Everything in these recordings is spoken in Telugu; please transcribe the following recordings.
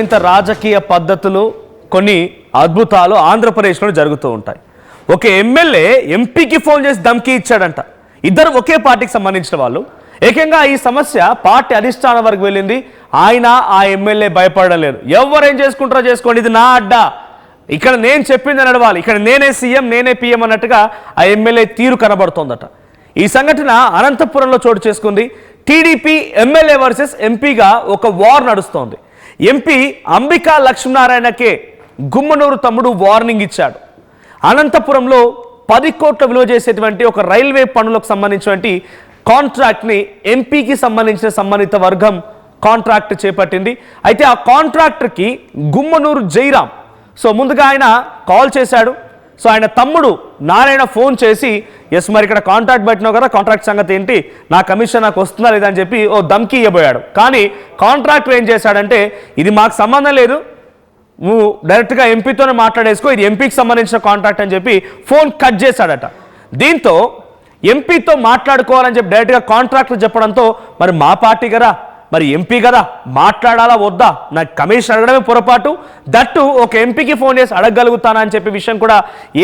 ఇంత రాజకీయ పద్ధతులు కొన్ని అద్భుతాలు ఆంధ్రప్రదేశ్లో జరుగుతూ ఉంటాయి. ఒక ఎమ్మెల్యే ఎంపీకి ఫోన్ చేసి ధమ్కీ ఇచ్చాడంట. ఇద్దరు ఒకే పార్టీకి సంబంధించిన వాళ్ళు. ఏకంగా ఈ సమస్య పార్టీ అధిష్టానం వరకు వెళ్ళింది. ఆయన ఆ ఎమ్మెల్యే భయపడడం లేదు. ఎవరేం చేసుకుంటారో చేసుకోండి, ఇది నా అడ్డా, ఇక్కడ నేను చెప్పింది నడవాలి, ఇక్కడ నేనే సీఎం నేనే పీఎం అన్నట్టుగా ఆ ఎమ్మెల్యే తీరు కనబడుతోందట. ఈ సంఘటన అనంతపురంలో చోటు చేసుకుంది. టీడీపీ ఎమ్మెల్యే వర్సెస్ ఎంపీగా ఒక వార్ నడుస్తోంది. ఎంపీ అంబికా లక్ష్మీనారాయణకే గుమ్మనూరు తమ్ముడు వార్నింగ్ ఇచ్చాడు. అనంతపురంలో 10 కోట్ల విలువ చేసేటువంటి ఒక రైల్వే పనులకు సంబంధించినటువంటి కాంట్రాక్ట్ని ఎంపీకి సంబంధించిన సంబంధిత వర్గం కాంట్రాక్ట్ చేపట్టింది. అయితే ఆ కాంట్రాక్టర్కి గుమ్మనూరు జైరాం ముందుగా ఆయన కాల్ చేశాడు. ఆయన తమ్ముడు నారాయణ ఫోన్ చేసి, ఎస్ మరి ఇక్కడ కాంట్రాక్ట్ పెట్టినావు కదా, కాంట్రాక్ట్ సంగతి ఏంటి, నా కమిషన్ నాకు వస్తుందా లేదా అని చెప్పి ధమ్కీ ఇవ్వబోయాడు. కానీ కాంట్రాక్టర్ ఏం చేశాడంటే, ఇది మాకు సంబంధం లేదు, నువ్వు డైరెక్ట్గా ఎంపీతోనే మాట్లాడేసుకో, ఇది ఎంపీకి సంబంధించిన కాంట్రాక్ట్ అని చెప్పి ఫోన్ కట్ చేశాడట. దీంతో ఎంపీతో మాట్లాడుకోవాలని చెప్పి డైరెక్ట్గా కాంట్రాక్టర్ చెప్పడంతో, మరి మా పార్టీ కదా, మరి ఎంపీ కదా, మాట్లాడాలా వద్దా, నాకు కమిషన్ అడగడమే పొరపాటు, దట్టు ఒక ఎంపీకి ఫోన్ చేసి అడగగలుగుతానా అని చెప్పే విషయం కూడా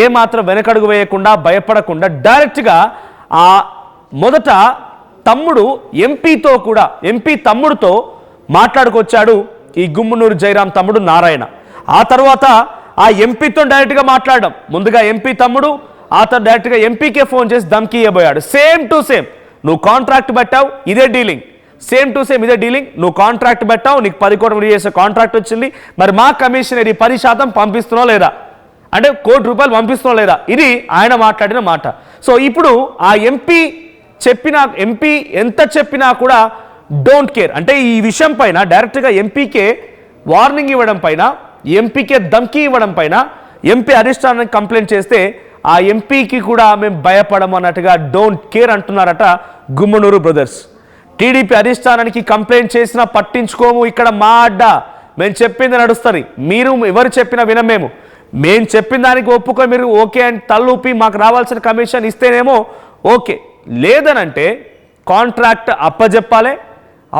ఏమాత్రం వెనకడుగు వేయకుండా భయపడకుండా డైరెక్ట్గా ఆ మొదట తమ్ముడు ఎంపీతో కూడా ఎంపీ తమ్ముడితో మాట్లాడుకొచ్చాడు ఈ గుమ్మనూరు జైరాం తమ్ముడు నారాయణ. ఆ తర్వాత ఆ ఎంపీతో డైరెక్ట్గా మాట్లాడడం, ముందుగా ఎంపీ తమ్ముడు, ఆ తర్వాత డైరెక్ట్గా ఎంపీకే ఫోన్ చేసి ధమ్కీ ఇవ్వబోయాడు. సేమ్ టు సేమ్, నువ్వు కాంట్రాక్ట్ పెట్టావు, ఇదే డీలింగ్, సేమ్ టు సేమ్ ఇదే డీలింగ్, నువ్వు కాంట్రాక్ట్ పెట్టావు, నీకు 10 కోట్ల చేసే కాంట్రాక్ట్ వచ్చింది, మరి మా కమిషన్ ఇది 10% పంపిస్తున్నావు లేదా, అంటే ₹1 కోటి పంపిస్తున్నావు లేదా, ఇది ఆయన మాట్లాడిన మాట. ఇప్పుడు ఆ ఎంపీ ఎంత చెప్పినా కూడా డోంట్ కేర్, అంటే ఈ విషయం పైన డైరెక్ట్గా ఎంపీకే వార్నింగ్ ఇవ్వడం పైన, ఎంపీకే ధమ్కీ ఇవ్వడం పైన ఎంపీ అధిష్టానానికి కంప్లైంట్ చేస్తే ఆ ఎంపీకి కూడా మేము భయపడము అన్నట్టుగా డోంట్ కేర్ అంటున్నారట గుమ్మనూరు బ్రదర్స్. టీడీపీ అధిష్టానానికి కంప్లైంట్ చేసినా పట్టించుకోము, ఇక్కడ మా అడ్డా, మేము చెప్పింది నడుస్తుంది, మీరు ఎవరు చెప్పినా వినమేము, మేము చెప్పిన దానికి ఒప్పుకొని మీరు ఓకే అని తలూపి మాకు రావాల్సిన కమిషన్ ఇస్తేనేమో ఓకే, లేదనంటే కాంట్రాక్ట్ అప్పజెప్పాలి.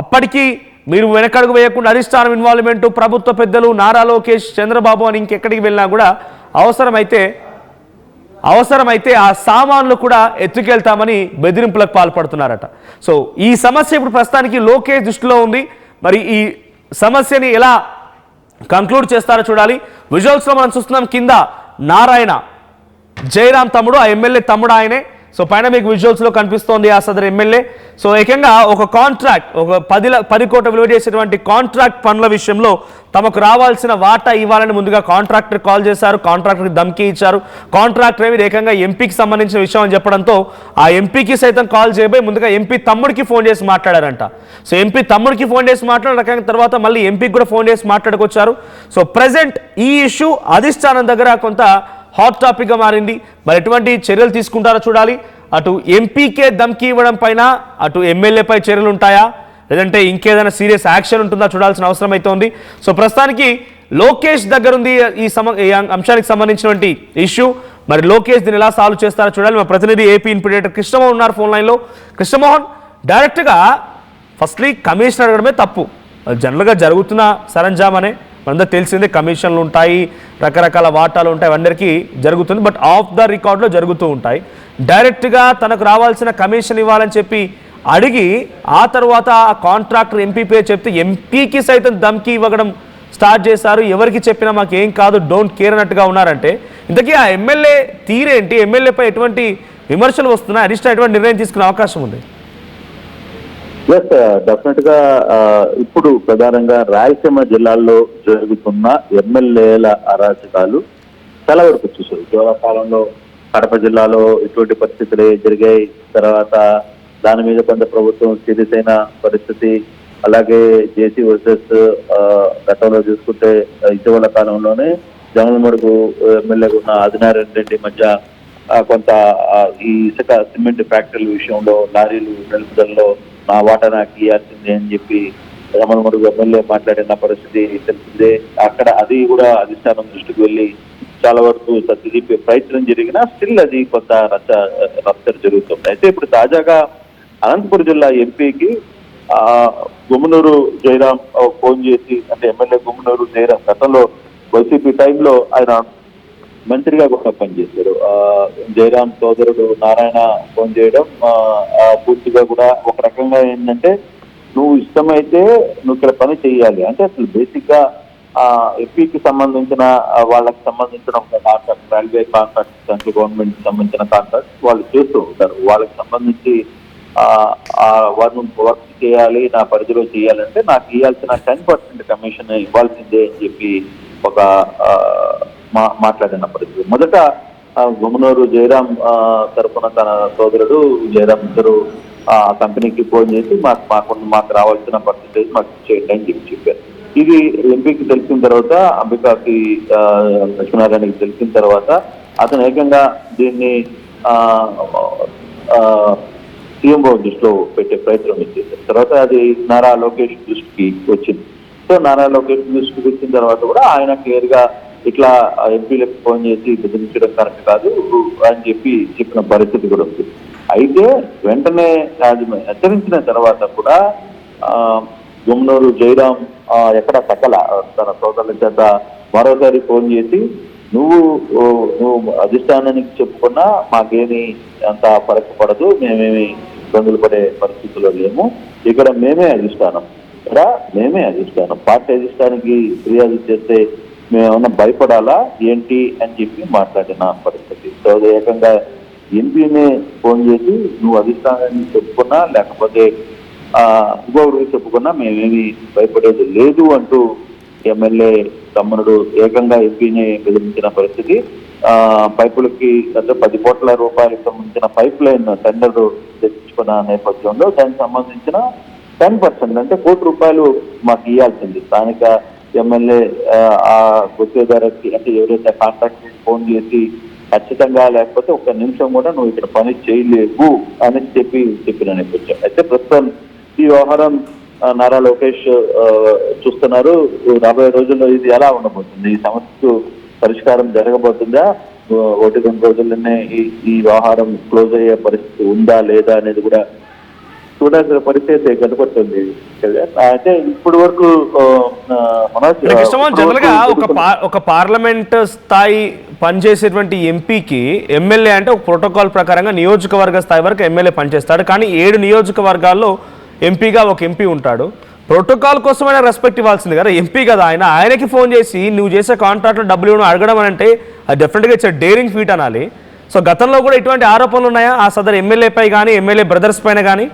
అప్పటికి మీరు వెనకడుగు వేయకుండా అధిష్టానం ఇన్వాల్వ్మెంటు, ప్రభుత్వ పెద్దలు నారా లోకేష్, చంద్రబాబు అని ఇంకెక్కడికి వెళ్ళినా కూడా అవసరమైతే ఆ సామాన్లు కూడా ఎత్తుకెళ్తామని బెదిరింపులకు పాల్పడుతున్నారట. ఈ సమస్య ఇప్పుడు ప్రస్తుతానికి లోకేష్ దృష్టిలో ఉంది. మరి ఈ సమస్యని ఎలా కంక్లూడ్ చేస్తారో చూడాలి. విజువల్స్లో మనం చూస్తున్నాం, కింద నారాయణ జైరాం తమ్ముడు, ఆ ఎమ్మెల్యే తమ్ముడు ఆయనే. పైన మీకు విజువల్స్లో కనిపిస్తోంది ఆ సదరు ఎమ్మెల్యే. ఏకంగా ఒక కాంట్రాక్ట్, ఒక 10 కోట్ల విలువ చేసేటువంటి కాంట్రాక్ట్ పనుల విషయంలో తమకు రావాల్సిన వాటా ఇవ్వాలని ముందుగా కాంట్రాక్టర్ కాల్ చేశారు, కాంట్రాక్టర్కి ధమ్కీ ఇచ్చారు. కాంట్రాక్టర్ ఏమి ఏకంగా ఎంపీకి సంబంధించిన విషయం అని చెప్పడంతో ఆ ఎంపీకి సైతం కాల్ చేయబోయి ముందుగా ఎంపీ తమ్ముడికి ఫోన్ చేసి మాట్లాడారంట. ఎంపీ తమ్ముడికి ఫోన్ చేసి మాట్లాడిన తర్వాత మళ్ళీ ఎంపీకి కూడా ఫోన్ చేసి మాట్లాడుకొచ్చారు. ప్రజెంట్ ఈ ఇష్యూ అధిష్టానం దగ్గర కొంత హాట్ టాపిక్గా మారింది. మరి ఎటువంటి చర్యలు తీసుకుంటారో చూడాలి. అటు ఎంపీకే ధమ్కీ ఇవ్వడం పైన అటు ఎమ్మెల్యేపై చర్యలు ఉంటాయా, లేదంటే ఇంకేదైనా సీరియస్ యాక్షన్ ఉంటుందా చూడాల్సిన అవసరం అయితే ఉంది. లోకేష్ లోకేష్ దగ్గర ఉంది ఈ అంశానికి సంబంధించినటువంటి ఇష్యూ. మరి లోకేష్ దీన్ని ఎలా సాల్వ్ చేస్తారో చూడాలి. మా ప్రతినిధి ఏపీ ఇన్పుడేటర్ కృష్ణమోహన్ ఉన్నారు ఫోన్ లైన్లో. కృష్ణమోహన్, డైరెక్ట్గా ఫస్ట్లీ కమిషన్ అడగడమే తప్పు, జనరల్గా జరుగుతున్న సరంజామనే మనందరూ తెలిసిందే, కమిషన్లు ఉంటాయి, రకరకాల వాటాలు ఉంటాయి, అందరికీ జరుగుతుంది. బట్ ఆఫ్ ద రికార్డులో జరుగుతూ ఉంటాయి. డైరెక్ట్గా తనకు రావాల్సిన కమిషన్ ఇవ్వాలని చెప్పి అడిగి ఆ తర్వాత ఆ కాంట్రాక్టర్ ఎంపీ పేరు చెప్తే ఎంపీకి సైతం ధమ్కీ ఇవ్వడం స్టార్ట్ చేశారు. ఎవరికి చెప్పినా మాకు ఏం కాదు, డోంట్ కేర్ అన్నట్టుగా ఉన్నారంటే ఇంతకీ ఆ ఎమ్మెల్యే తీరేంటి, ఎమ్మెల్యేపై ఎటువంటి విమర్శలు వస్తున్నాయి, అధిష్టానం ఎటువంటి నిర్ణయం తీసుకునే అవకాశం ఉంది? ఎస్, డెఫినెట్ గా ఇప్పుడు ప్రధానంగా రాయలసీమ జిల్లాల్లో జరుగుతున్న ఎమ్మెల్యేల అరాచకాలు చాలా వరకు చూసారు. ఇటీవల కాలంలో కడప జిల్లాలో ఇటువంటి పరిస్థితులు జరిగాయి. తర్వాత దాని మీద కొంత ప్రభుత్వం సీరియస్ అయిన పరిస్థితి. అలాగే జేసీ వర్సెస్ గతంలో చూసుకుంటే ఇటీవల కాలంలోనే జమలమడుగు ఎమ్మెల్యేగా ఉన్న ఆదినారాయణ రెడ్డి మధ్య కొంత ఈ ఇసుక సిమెంట్ ఫ్యాక్టరీల విషయంలో లారీలు నిలుపుదలలో నా వాటా నాకు ఇవ్వాల్సింది అని చెప్పి జమలమడుగు ఎమ్మెల్యే మాట్లాడిన పరిస్థితి తెలిసిందే. అక్కడ అది కూడా అధిష్టానం దృష్టికి వెళ్ళి చాలా వరకు సర్దిదిప్పే ప్రయత్నం జరిగినా స్టిల్ అది కొంత రచ్చ జరుగుతుంది. అయితే ఇప్పుడు తాజాగా అనంతపురం జిల్లా ఎంపీకి గుమ్మనూరు జయరాం ఫోన్ చేసి, అంటే ఎమ్మెల్యే గుమ్మనూరు జయరాం గతంలో వైసీపీ టైంలో ఆయన మంత్రిగా కూడా పనిచేశారు. జయరాం సోదరుడు నారాయణ ఫోన్ చేయడం పూర్తిగా కూడా ఒక రకంగా ఏంటంటే, నువ్వు ఇష్టమైతే నువ్వు ఇక్కడ పని చేయాలి అంటే, అసలు బేసిక్ గా ఎంపీకి సంబంధించిన వాళ్ళకి సంబంధించిన ఒక contract, railway contract, central government సంబంధించిన కాంట్రాక్ట్ వాళ్ళు చేస్తూ ఉంటారు. వాళ్ళకి సంబంధించి వాళ్ళు వర్క్ చేయాలి, నా పరిధిలో చేయాలంటే నాకు ఇవ్వాల్సిన 10% కమిషన్ ఇవ్వాల్సిందే అని చెప్పి ఒక మాట్లాడిన పరిస్థితి. మొదట గుమ్మనూరు జయరాం తరఫున తన సోదరుడు జయరాం ఇద్దరు ఆ కంపెనీకి ఫోన్ చేసి మాకు రావాల్సిన పర్సెంటేజ్ మాకు చేయండి అని చెప్పారు. ఇది ఎంపీకి తెలిసిన తర్వాత, అంబికాకి లక్ష్మీనారాయణకి తెలిసిన తర్వాత అతను ఏకంగా దీన్ని సీఎంఓ దృష్టిలో పెట్టే ప్రయత్నం చేశారు. తర్వాత అది నారా లోకేష్ దృష్టికి వచ్చింది. సో నారా లోకేష్ దృష్టికి వచ్చిన తర్వాత కూడా ఆయన క్లియర్ గా ఇట్లా ఎంపీలకు ఫోన్ చేసి బెదిరించడం కరెక్ట్ కాదు అని చెప్పిన పరిస్థితి కూడా ఉంది. అయితే వెంటనే అది హెచ్చరించిన తర్వాత కూడా గుమ్మనూరు జయరాం ఎక్కడ సకల తన సోదరుల చేత మరోసారి ఫోన్ చేసి, నువ్వు అధిష్టానానికి చెప్పుకున్నా మాకేమీ అంత ఫరక్ పడదు, మేమేమి ఇబ్బందులు పడే పరిస్థితుల్లో లేము, ఇక్కడ మేమే అధిష్టానం, పార్టీ అధిష్టానానికి ఫిర్యాదు చేస్తే మేమేమన్నా భయపడాలా ఏంటి అని చెప్పి మాట్లాడిన పరిస్థితి. సో ఏకంగా ఎంపీనే ఫోన్ చేసి, నువ్వు అధిష్టానాన్ని చెప్పుకున్నా లేకపోతే ఇంకొకరికి చెప్పుకున్నా మేమేమి భయపడేది లేదు అంటూ ఎమ్మెల్యే తమ్ముడు ఏకంగా ఎంపీని బెదిరించిన పరిస్థితి. పైపులకి అంటే 10 కోట్ల రూపాయలకు సంబంధించిన పైప్ లైన్ టెండర్ తెచ్చుకున్న నేపథ్యంలో దానికి సంబంధించిన 10% అంటే ₹1 మాకు ఇవ్వాల్సింది. స్థానిక ఎమ్మెల్యే ఆ గుత్తేదారుకి అంటే ఎవరైతే కాంట్రాక్ట్ ఫోన్ చేసి ఖచ్చితంగా లేకపోతే ఒక్క నిమిషం కూడా నువ్వు ఇక్కడ పని చేయలేవు అని చెప్పిన నేపథ్యం. అయితే ప్రస్తుతం ఈ వ్యవహారం నారా లోకేష్ చూస్తున్నారు. రాబోయే రోజుల్లో ఇది ఎలా ఉండబోతుంది, ఈ సమస్యకు పరిష్కారం జరగబోతుందా, 1-2 రోజుల్లోనే ఈ వ్యవహారం క్లోజ్ అయ్యే పరిస్థితి ఉందా లేదా అనేది కూడా చూడాల్సిన పరిస్థితి కనపడుతుంది. అయితే ఇప్పటి వరకు జనరల్ గా ఒక పార్లమెంట్ స్థాయి పనిచేసేటువంటి ఎంపీకి ఎమ్మెల్యే అంటే ఒక ప్రోటోకాల్ ప్రకారంగా నియోజకవర్గ స్థాయి వరకు ఎమ్మెల్యే పనిచేస్తాడు. కానీ 7 నియోజకవర్గాల్లో ఎంపీగా ఒక ఎంపీ ఉంటాడు. ప్రోటోకాల్ కోసమైనా రెస్పెక్ట్ ఇవ్వాల్సింది కదా, ఎంపీ కదా ఆయనకి ఫోన్ చేసి నువ్వు చేసే కాంట్రాక్ట్లో డబ్బులు ఇవ్వడం అడగడం అని అంటే అది డెఫినెట్గా ఇట్స్ డేరింగ్ ఫీట్ అనాలి. సో గతంలో కూడా ఇటువంటి ఆరోపణలు ఉన్నాయా ఆ సదరు ఎమ్మెల్యేపై కానీ ఎమ్మెల్యే బ్రదర్స్ పైన కానీ?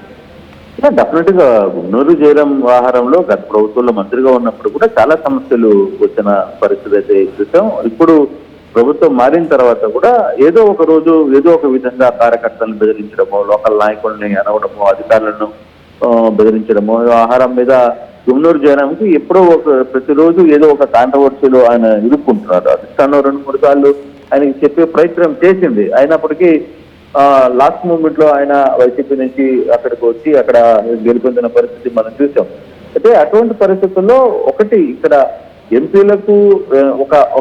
డెఫినెట్ గా గుమ్మనూరు జయరాం వ్యవహారంలో గత ప్రభుత్వంలో మంత్రిగా ఉన్నప్పుడు కూడా చాలా సమస్యలు వచ్చిన పరిస్థితి అయితే చూసాం. ఇప్పుడు ప్రభుత్వం మారిన తర్వాత కూడా ఏదో ఒక రోజు ఏదో ఒక విధంగా కార్యకర్తలను బెదిరించడమో, లోకల్ నాయకుల్ని అనవడమో, అధికారులను బెదిరించడమో, వ్యవహారం మీద గుమ్మనూరు జయరాంకి ఎప్పుడో ప్రతిరోజు ఏదో ఒక కాంట్రవర్సీలో ఆయన ఇరుక్కుంటున్నారు. అధిష్టానం 2-3 సార్లు ఆయనకి చెప్పే ప్రయత్నం చేసింది. అయినప్పటికీ లాస్ట్ మూమెంట్ లో ఆయన వైసీపీ నుంచి అక్కడికి వచ్చి అక్కడ గెలుపొందిన పరిస్థితి మనం చూసాం. అయితే అటువంటి పరిస్థితుల్లో ఒకటి ఇక్కడ ఎంపీలకు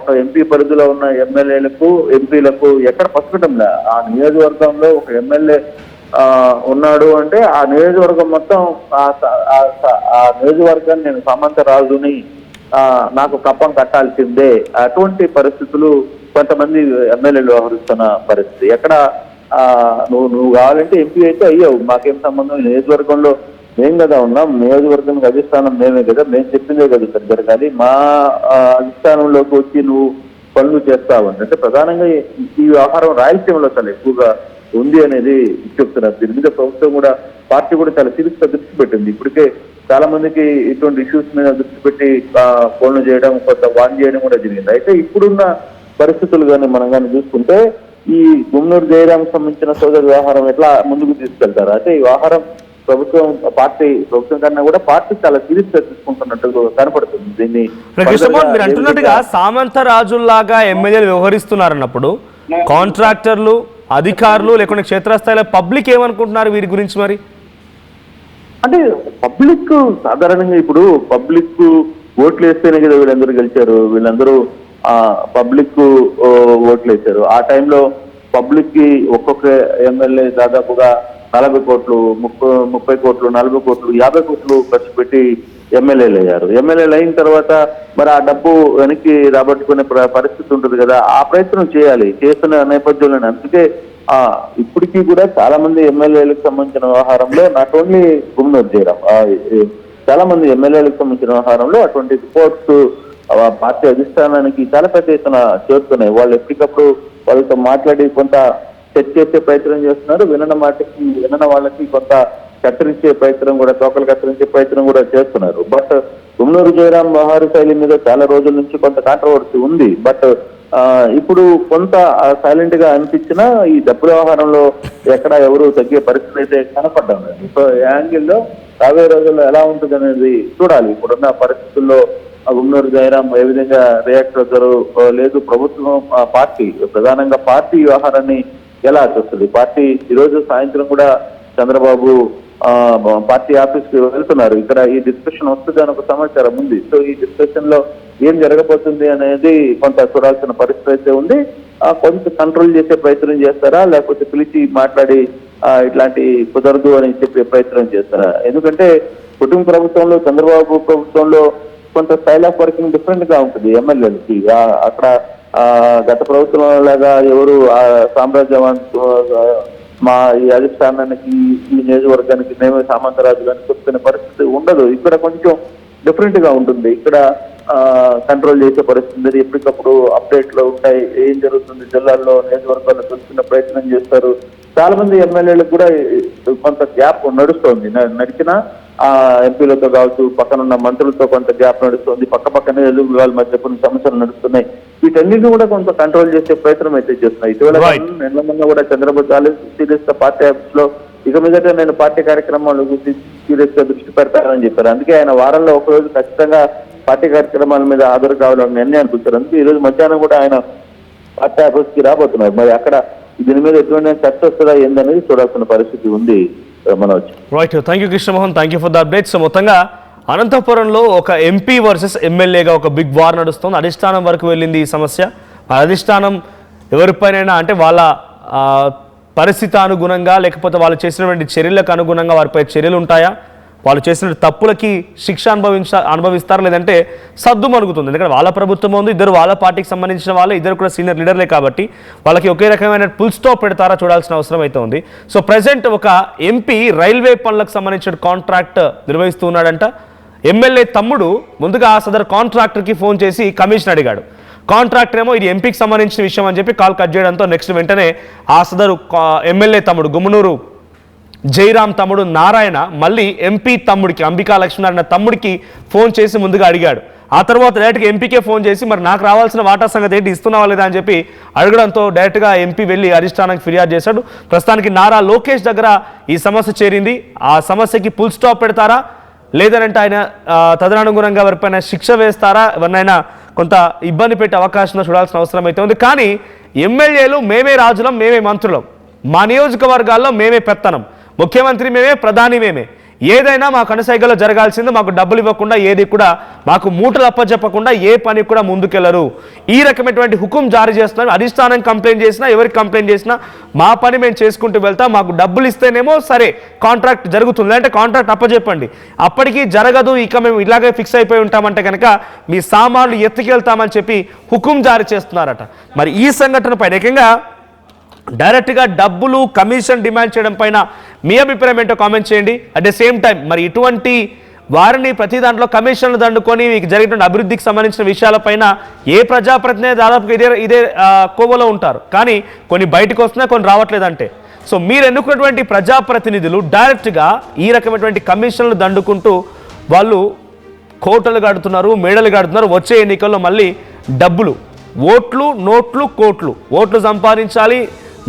ఒక ఎంపీ పరిధిలో ఉన్న ఎమ్మెల్యేలకు ఎంపీలకు ఎక్కడ పసుకటంలే. ఆ నియోజకవర్గంలో ఒక ఎమ్మెల్యే ఉన్నాడు అంటే ఆ నియోజకవర్గం మొత్తం ఆ నియోజకవర్గాన్ని నేను సామంతరాజుని నాకు కప్పం కట్టాల్సిందే, అటువంటి పరిస్థితులు కొంతమంది ఎమ్మెల్యేలు వ్యవహరిస్తున్న పరిస్థితి. ఎక్కడ నువ్వు కావాలంటే ఎంపీ అయితే అయ్యావు, మాకేం సంబంధం, నియోజకవర్గంలో మేం కదా ఉన్నాం, నియోజకవర్గానికి అధిష్టానం మేమే కదా, మేము చెప్పిందే కదా ఇక్కడ జరగాలి, మా అధిష్టానంలోకి వచ్చి నువ్వు పనులు చేస్తావు అంటే ప్రధానంగా ఈ వ్యవహారం రాయలసీమలో చాలా ఎక్కువగా ఉంది అనేది చెప్తున్నారు. దీని మీద ప్రభుత్వం కూడా పార్టీ కూడా చాలా సీరియస్ గా దృష్టి పెట్టింది. ఇప్పటికే చాలా మందికి ఇటువంటి ఇష్యూస్ మీద దృష్టి పెట్టి ఫోన్లు చేయడం, కొంత వాన్ చేయడం కూడా జరిగింది. అయితే ఇప్పుడున్న పరిస్థితులు కానీ మనం కానీ చూసుకుంటే ఈ గుమ్మనూరు జయరాం సంబంధించిన సోదరు వ్యవహారం ఎట్లా ముందుకు తీసుకెళ్తారు అంటే ఈ వ్యవహారం ప్రభుత్వం కన్నా కూడా పార్టీ చాలా సీరియస్ గా తీసుకుంటున్నట్టు కనపడుతుంది. దీన్ని మీరు అంటున్నట్టుగా సామంతరాజుల్లాగా ఎమ్మెల్యేలు వ్యవహరిస్తున్నారన్నప్పుడు కాంట్రాక్టర్లు, అధికారులు లేకుంటే క్షేత్రస్థాయిలో పబ్లిక్ ఏమనుకుంటున్నారు వీరి గురించి? మరి అంటే పబ్లిక్ సాధారణంగా ఇప్పుడు పబ్లిక్ ఓట్లు వేస్తేనే కదా వీళ్ళందరూ గెలిచారు, వీళ్ళందరూ పబ్లిక్ ఓట్లు వేశారు. ఆ టైంలో పబ్లిక్ కి ఒక్కొక్క ఎమ్మెల్యే దాదాపుగా 40 కోట్లు 30 కోట్లు 40 కోట్లు 50 కోట్లు ఖర్చు పెట్టి ఎమ్మెల్యేలు అయ్యారు. ఎమ్మెల్యేలు అయిన తర్వాత మరి ఆ డబ్బు వెనక్కి రాబట్టుకునే పరిస్థితి ఉంటుంది కదా, ఆ ప్రయత్నం చేయాలి. చేస్తున్న నేపథ్యంలోనే అందుకే ఇప్పటికీ కూడా చాలా మంది ఎమ్మెల్యేలకు సంబంధించిన వ్యవహారంలో నాట్ ఓన్లీ గుమ్మనూరు జయరాం, చాలా మంది ఎమ్మెల్యేలకు సంబంధించిన వ్యవహారంలో అటువంటి రిపోర్ట్స్ పార్టీ అధిష్టానానికి చాలా పెద్ద ఎత్తున చేరుతున్నాయి. వాళ్ళు ఎప్పటికప్పుడు వాళ్ళతో మాట్లాడి కొంత సెట్ చేసే ప్రయత్నం చేస్తున్నారు. వినన వాళ్ళకి కొంత కత్తిరించే ప్రయత్నం కూడా, తోకలు కత్తిరించే ప్రయత్నం కూడా చేస్తున్నారు. బట్ గుమ్మనూరు జయరాం వ్యవహార శైలి మీద చాలా రోజుల నుంచి కొంత కాంట్రవర్సీ ఉంది. బట్ ఇప్పుడు కొంత సైలెంట్ గా అనిపించినా ఈ డబ్బు వ్యవహారంలో ఎక్కడ ఎవరు తగ్గే పరిస్థితి అయితే కనపడ్డం లేదు. సో ఈ యాంగిల్లో రాబోయే రోజుల్లో ఎలా ఉంటుంది అనేది చూడాలి. ఇప్పుడున్న పరిస్థితుల్లో గుమ్మనూరు జయరాం ఏ విధంగా రియాక్ట్ అవుతారు, లేదు ప్రభుత్వం పార్టీ ప్రధానంగా పార్టీ వ్యవహారాన్ని ఎలా చూస్తుంది. పార్టీ ఈరోజు సాయంత్రం కూడా చంద్రబాబు పార్టీ ఆఫీస్ కి వెళ్తున్నారు. ఇక్కడ ఈ డిస్కషన్ వస్తుంది అని ఒక సమాచారం ఉంది. సో ఈ డిస్కషన్ లో ఏం జరగబోతుంది అనేది కొంత చూడాల్సిన పరిస్థితి అయితే ఉంది. కొంత కంట్రోల్ చేసే ప్రయత్నం చేస్తారా, లేకపోతే పిలిచి మాట్లాడి ఇట్లాంటి కుదరదు అని చెప్పే ప్రయత్నం చేస్తారా? ఎందుకంటే కుటుంబ ప్రభుత్వంలో, చంద్రబాబు ప్రభుత్వంలో కొంత స్టైల్ ఆఫ్ వర్కింగ్ డిఫరెంట్ గా ఉంటుంది ఎమ్మెల్యేలకి. అక్కడ గత ప్రభుత్వం లాగా ఎవరు సామ్రాజ్యవంతు మా ఈ అధిష్టానానికి ఈ నియోజకవర్గానికి మేమే సామంతరాజు అని చెప్తున్న పరిస్థితి ఉండదు. ఇక్కడ కొంచెం డిఫరెంట్ గా ఉంటుంది. ఇక్కడ కంట్రోల్ చేసే పరిస్థితి ఎప్పటికప్పుడు అప్డేట్లు ఉంటాయి. ఏం జరుగుతుంది జిల్లాల్లో, నియోజకవర్గాల్లో తెలుసుకునే ప్రయత్నం చేస్తారు. చాలా మంది ఎమ్మెల్యేలకు కూడా కొంత గ్యాప్ నడుస్తోంది. నడిచినా ఎంపీలతో కావచ్చు, పక్కనున్న మంత్రులతో కొంత గ్యాప్ నడుస్తుంది. పక్కనే నియోజకవర్గాల మధ్య కొన్ని సమస్యలు నడుస్తున్నాయి. వీటన్నిటిని కూడా కొంత కంట్రోల్ చేసే ప్రయత్నం అయితే చేస్తున్నాయి. ఇటీవల నిన్న కూడా చంద్రబాబు సీరియస్ గా పార్టీ ఆఫీస్ లో ఇక మీదట నేను పార్టీ కార్యక్రమాల గురించి సీరియస్ గా దృష్టి పెడతానని చెప్పారు. అందుకే ఆయన వారంలో ఒక రోజు ఖచ్చితంగా పార్టీ కార్యక్రమాల మీద హాజరు కావాలని నిర్ణయానికి వచ్చారు. అందుకే ఈ రోజు మధ్యాహ్నం కూడా ఆయన పార్టీ ఆఫీస్ కి రాబోతున్నారు. మరి అక్కడ దీని మీద ఎటువంటి చర్చ వస్తుందా ఏందనేది చూడాల్సిన పరిస్థితి ఉంది. Manoj, right, thank you Krishnamohan, thank you for the update. So మొత్తంగా అనంతపురంలో ఒక ఎంపీ వర్సెస్ ఎమ్మెల్యేగా ఒక బిగ్ వార్ నడుస్తుంది. అధిష్టానం వరకు వెళ్ళింది ఈ సమస్య. అధిష్టానం ఎవరిపైనైనా అంటే వాళ్ళ పరిస్థితి అనుగుణంగా, లేకపోతే వాళ్ళు చేసినటువంటి చర్యలకు అనుగుణంగా వారిపై చర్యలు ఉంటాయా, వాళ్ళు చేసిన తప్పులకి శిక్ష అనుభవిస్తారు, లేదంటే సద్దు మరుగుతుంది. ఎందుకంటే వాళ్ళ ప్రభుత్వం ఉంది, ఇద్దరు వాళ్ళ పార్టీకి సంబంధించిన వాళ్ళే, ఇద్దరు కూడా సీనియర్ లీడర్లే కాబట్టి వాళ్ళకి ఒకే రకమైన ఫుల్ స్టాప్ పెడతారా చూడాల్సిన అవసరం అయితే ఉంది. సో ప్రజెంట్ ఒక ఎంపీ రైల్వే పనులకు సంబంధించిన కాంట్రాక్ట్ నిర్వహిస్తూ ఉన్నాడంట. ఎమ్మెల్యే తమ్ముడు ముందుగా సదరు కాంట్రాక్టర్కి ఫోన్ చేసి కమిషన్ అడిగాడు. కాంట్రాక్టర్ ఏమో ఇది ఎంపీకి సంబంధించిన విషయం అని చెప్పి కాల్ కట్ చేయడంతో నెక్స్ట్ వెంటనే ఆ సదరు ఎమ్మెల్యే తమ్ముడు గుమ్మనూరు జయరాం తమ్ముడు నారాయణ మళ్ళీ ఎంపీ తమ్ముడికి, అంబికా లక్ష్మీనారాయణ తమ్ముడికి ఫోన్ చేసి ముందుగా అడిగాడు. ఆ తర్వాత డైరెక్ట్గా ఎంపీకే ఫోన్ చేసి మరి నాకు రావాల్సిన వాటా సంగతి ఏంటి, ఇస్తున్నావా లేదా అని చెప్పి అడగడంతో డైరెక్ట్గా ఎంపీ వెళ్ళి అధిష్టానానికి ఫిర్యాదు చేశాడు. ప్రస్తుతానికి నారా లోకేష్ దగ్గర ఈ సమస్య చేరింది. ఆ సమస్యకి ఫుల్ స్టాప్ పెడతారా, లేదనంటే ఆయన తదనుగుణంగా ఎవరిపైన శిక్ష వేస్తారా, ఎవరినైనా కొంత ఇబ్బంది పెట్టే అవకాశం చూడాల్సిన అవసరం అయితే ఉంది. కానీ ఎమ్మెల్యేలు మేమే రాజులం, మేమే మంత్రులం, మా నియోజకవర్గాల్లో మేమే పెత్తనం, ముఖ్యమంత్రి మేమే, ప్రధాని మేమే, ఏదైనా మా కనుసైగలో జరగాల్సింది, మాకు డబ్బులు ఇవ్వకుండా ఏది కూడా మాకు మూటలు అప్పచెప్పకుండా ఏ పని కూడా ముందుకెళ్లరు. ఈ రకమైనటువంటి హుకుం జారీ చేస్తున్నారు. అధిష్టానం కంప్లైంట్ చేసినా, ఎవరికి కంప్లైంట్ చేసినా మా పని మేము చేసుకుంటూ వెళ్తాం. మాకు డబ్బులు ఇస్తేనేమో సరే కాంట్రాక్ట్ జరుగుతుంది, అంటే కాంట్రాక్ట్ అప్పచెప్పండి, అప్పటికీ జరగదు, ఇక మేము ఇలాగే ఫిక్స్ అయిపోయి ఉంటామంటే కనుక మీ సామాన్లు ఎత్తుకెళ్తామని చెప్పి హుకుం జారీ చేస్తున్నారట. మరి ఈ సంఘటన పైన ఏకంగా డైరెక్ట్గా డబ్బులు కమిషన్ డిమాండ్ చేయడం పైన మీ అభిప్రాయం ఏంటో కామెంట్ చేయండి. అట్ ద సేమ్ టైం మరి ఇటువంటి వారిని ప్రతి దాంట్లో కమిషన్లు దండుకొని మీకు జరిగిన అభివృద్ధికి సంబంధించిన విషయాలపైన ఏ ప్రజాప్రతినిధి దాదాపుగా ఇదే కోవలో ఉంటారు, కానీ కొన్ని బయటకు వస్తున్నాయి, కొన్ని రావట్లేదంటే. సో మీరు ఎన్నుకున్నటువంటి ప్రజాప్రతినిధులు డైరెక్ట్గా ఈ రకమైనటువంటి కమిషన్లు దండుకుంటూ వాళ్ళు కోటలు కడుతున్నారు, మేడలు కడుతున్నారు. వచ్చే ఎన్నికల్లో మళ్ళీ డబ్బులు, ఓట్లు, నోట్లు, కోట్లు, ఓట్లు సంపాదించాలి,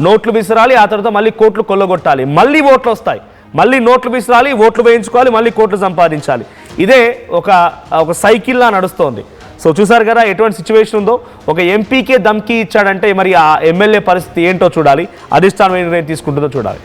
నోట్లు విసిరాలి, ఆ తర్వాత మళ్ళీ కోట్లు కొల్లగొట్టాలి, మళ్ళీ ఓట్లు వస్తాయి, మళ్ళీ నోట్లు విసిరాలి, ఓట్లు వేయించుకోవాలి, మళ్ళీ కోట్లు సంపాదించాలి. ఇదే ఒక సైకిల్లా నడుస్తోంది. సో చూసారు కదా ఎటువంటి సిచ్యువేషన్ ఉందో. ఒక ఎంపీకే దమ్కి ఇచ్చాడంటే మరి ఆ ఎమ్మెల్యే పరిస్థితి ఏంటో చూడాలి, అధిష్టానం నిర్ణయం తీసుకుంటుందో చూడాలి.